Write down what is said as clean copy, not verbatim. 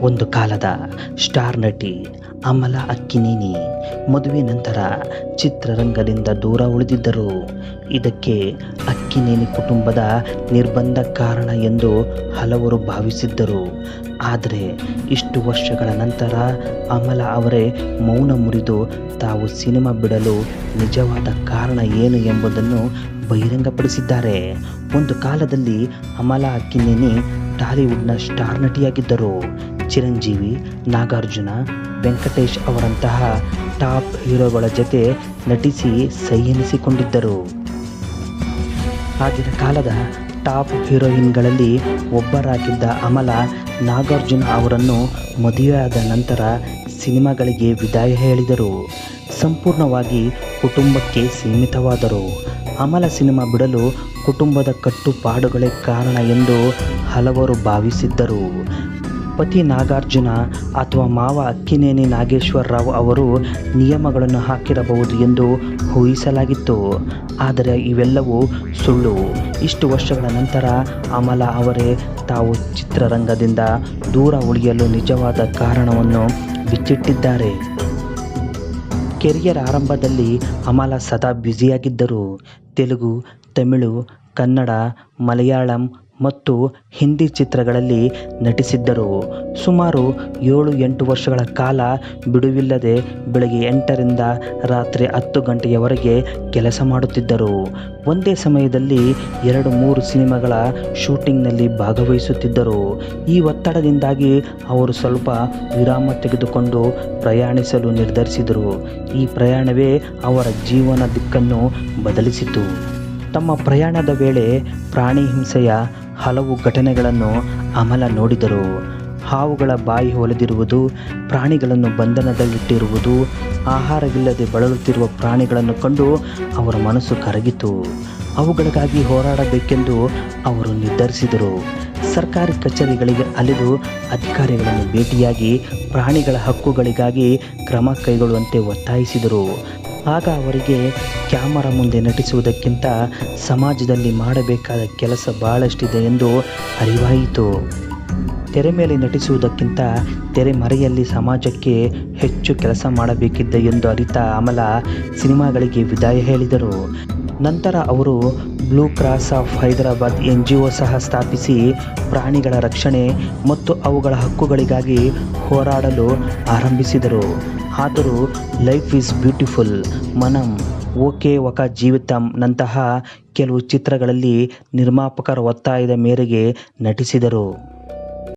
ಒಂದು ಕಾಲದ ಸ್ಟಾರ್ ನಟಿ ಅಮಲಾ ಅಕ್ಕಿನೇನಿ ಮದುವೆ ನಂತರ ಚಿತ್ರರಂಗದಿಂದ ದೂರ ಉಳಿದಿದ್ದರು. ಇದಕ್ಕೆ ಅಕ್ಕಿನೇನಿ ಕುಟುಂಬದ ನಿರ್ಬಂಧ ಕಾರಣ ಎಂದು ಹಲವರು ಭಾವಿಸಿದ್ದರು. ಆದರೆ ಇಷ್ಟು ವರ್ಷಗಳ ನಂತರ ಅಮಲಾ ಅವರೇ ಮೌನ ಮುರಿದು ತಾವು ಸಿನಿಮಾ ಬಿಡಲು ನಿಜವಾದ ಕಾರಣ ಏನು ಎಂಬುದನ್ನು ಬಹಿರಂಗಪಡಿಸಿದ್ದಾರೆ. ಒಂದು ಕಾಲದಲ್ಲಿ ಅಮಲಾ ಅಕ್ಕಿನೇನಿ ಟಾಲಿವುಡ್ನ ಸ್ಟಾರ್ ನಟಿಯಾಗಿದ್ದರು. ಚಿರಂಜೀವಿ, ನಾಗಾರ್ಜುನ, ವೆಂಕಟೇಶ್ ಅವರಂತಹ ಟಾಪ್ ಹೀರೋಗಳ ಜತೆ ನಟಿಸಿ ಸೈ ಎನಿಸಿಕೊಂಡಿದ್ದರು. ಆಗಿನ ಕಾಲದ ಟಾಪ್ ಹೀರೋಯಿನ್ಗಳಲ್ಲಿ ಒಬ್ಬರಾಗಿದ್ದ ಅಮಲಾ ನಾಗಾರ್ಜುನ ಅವರನ್ನು ಮದುವೆಯಾದ ನಂತರ ಸಿನಿಮಾಗಳಿಗೆ ವಿದಾಯ ಹೇಳಿದರು. ಸಂಪೂರ್ಣವಾಗಿ ಕುಟುಂಬಕ್ಕೆ ಸೀಮಿತವಾದರು. ಅಮಲಾ ಸಿನಿಮಾ ಬಿಡಲು ಕುಟುಂಬದ ಕಟ್ಟುಪಾಡುಗಳೇ ಕಾರಣ ಎಂದು ಹಲವರು ಭಾವಿಸಿದ್ದರು. ಪತಿ ನಾಗಾರ್ಜುನ ಅಥವಾ ಮಾವ ಅಕ್ಕಿನೇನಿ ನಾಗೇಶ್ವರ ರಾವ್ ಅವರು ನಿಯಮಗಳನ್ನು ಹಾಕಿರಬಹುದು ಎಂದು ಊಹಿಸಲಾಗಿತ್ತು. ಆದರೆ ಇವೆಲ್ಲವೂ ಸುಳ್ಳು. ಇಷ್ಟು ವರ್ಷಗಳ ನಂತರ ಅಮಲಾ ಅವರೇ ತಾವು ಚಿತ್ರರಂಗದಿಂದ ದೂರ ಉಳಿಯಲು ನಿಜವಾದ ಕಾರಣವನ್ನು ಬಿಚ್ಚಿಟ್ಟಿದ್ದಾರೆ. ಕೆರಿಯರ್ ಆರಂಭದಲ್ಲಿ ಅಮಲಾ ಸದಾ ಬ್ಯುಸಿಯಾಗಿದ್ದರು. ತೆಲುಗು, ತಮಿಳು, ಕನ್ನಡ, ಮಲಯಾಳಂ ಮತ್ತು ಹಿಂದಿ ಚಿತ್ರಗಳಲ್ಲಿ ನಟಿಸಿದ್ದರು. ಸುಮಾರು 7-8 ವರ್ಷಗಳ ಕಾಲ ಬಿಡುವಿಲ್ಲದೆ ಬೆಳಗ್ಗೆ 8ರಿಂದ ರಾತ್ರಿ 10 ಗಂಟೆಯವರೆಗೆ ಕೆಲಸ ಮಾಡುತ್ತಿದ್ದರು. ಒಂದೇ ಸಮಯದಲ್ಲಿ 2-3 ಸಿನಿಮಾಗಳ ಶೂಟಿಂಗ್ನಲ್ಲಿ ಭಾಗವಹಿಸುತ್ತಿದ್ದರು. ಈ ಒತ್ತಡದಿಂದಾಗಿ ಅವರು ಸ್ವಲ್ಪ ವಿರಾಮ ತೆಗೆದುಕೊಂಡು ಪ್ರಯಾಣಿಸಲು ನಿರ್ಧರಿಸಿದರು. ಈ ಪ್ರಯಾಣವೇ ಅವರ ಜೀವನ ದಿಕ್ಕನ್ನು ಬದಲಿಸಿತು. ತಮ್ಮ ಪ್ರಯಾಣದ ವೇಳೆ ಪ್ರಾಣಿ ಹಿಂಸೆಯ ಹಲವು ಘಟನೆಗಳನ್ನು ಅಮಲಾ ನೋಡಿದರು. ಹಾವುಗಳ ಬಾಯಿ ಹೊಲಿದಿರುವುದು, ಪ್ರಾಣಿಗಳನ್ನು ಬಂಧನದಲ್ಲಿಟ್ಟಿರುವುದು, ಆಹಾರವಿಲ್ಲದೆ ಬಳಲುತ್ತಿರುವ ಪ್ರಾಣಿಗಳನ್ನು ಕಂಡು ಅವರ ಮನಸ್ಸು ಕರಗಿತು. ಅವುಗಳಿಗಾಗಿ ಹೋರಾಡಬೇಕೆಂದು ಅವರು ನಿರ್ಧರಿಸಿದರು. ಸರ್ಕಾರಿ ಕಚೇರಿಗಳಿಗೆ ಅಲೆದು ಅಧಿಕಾರಿಗಳನ್ನು ಭೇಟಿಯಾಗಿ ಪ್ರಾಣಿಗಳ ಹಕ್ಕುಗಳಿಗಾಗಿ ಕ್ರಮ ಕೈಗೊಳ್ಳುವಂತೆ ಒತ್ತಾಯಿಸಿದರು. ಆಗ ಅವರಿಗೆ ಕ್ಯಾಮರಾ ಮುಂದೆ ನಟಿಸುವುದಕ್ಕಿಂತ ಸಮಾಜದಲ್ಲಿ ಮಾಡಬೇಕಾದ ಕೆಲಸ ಬಹಳಷ್ಟಿದೆ ಎಂದು ಅರಿವಾಯಿತು. ತೆರೆ ಮೇಲೆ ನಟಿಸುವುದಕ್ಕಿಂತ ತೆರೆಮರೆಯಲ್ಲಿ ಸಮಾಜಕ್ಕೆ ಹೆಚ್ಚು ಕೆಲಸ ಮಾಡಬೇಕಿದೆ ಎಂದು ಅರಿತ ಅಮಲಾ ಸಿನಿಮಾಗಳಿಗೆ ವಿದಾಯ ಹೇಳಿದರು. ನಂತರ ಅವರು blue cross of Hyderabad NGO ಸಹ ಸ್ಥಾಪಿಸಿ ಪ್ರಾಣಿಗಳ ರಕ್ಷಣೆ ಮತ್ತು ಅವುಗಳ ಹಕ್ಕುಗಳಿಗಾಗಿ ಹೋರಾಡಲು ಆರಂಭಿಸಿದರು. ಆದರೂ ಲೈಫ್ ಈಸ್ ಬ್ಯೂಟಿಫುಲ್, ಮನಂ, ಓಕೆ ಒಕ ಜೀವಿತಂ ನಂತಹ ಕೆಲವು ಚಿತ್ರಗಳಲ್ಲಿ ನಿರ್ಮಾಪಕರ ಒತ್ತಾಯದ ಮೇರೆಗೆ ನಟಿಸಿದರು.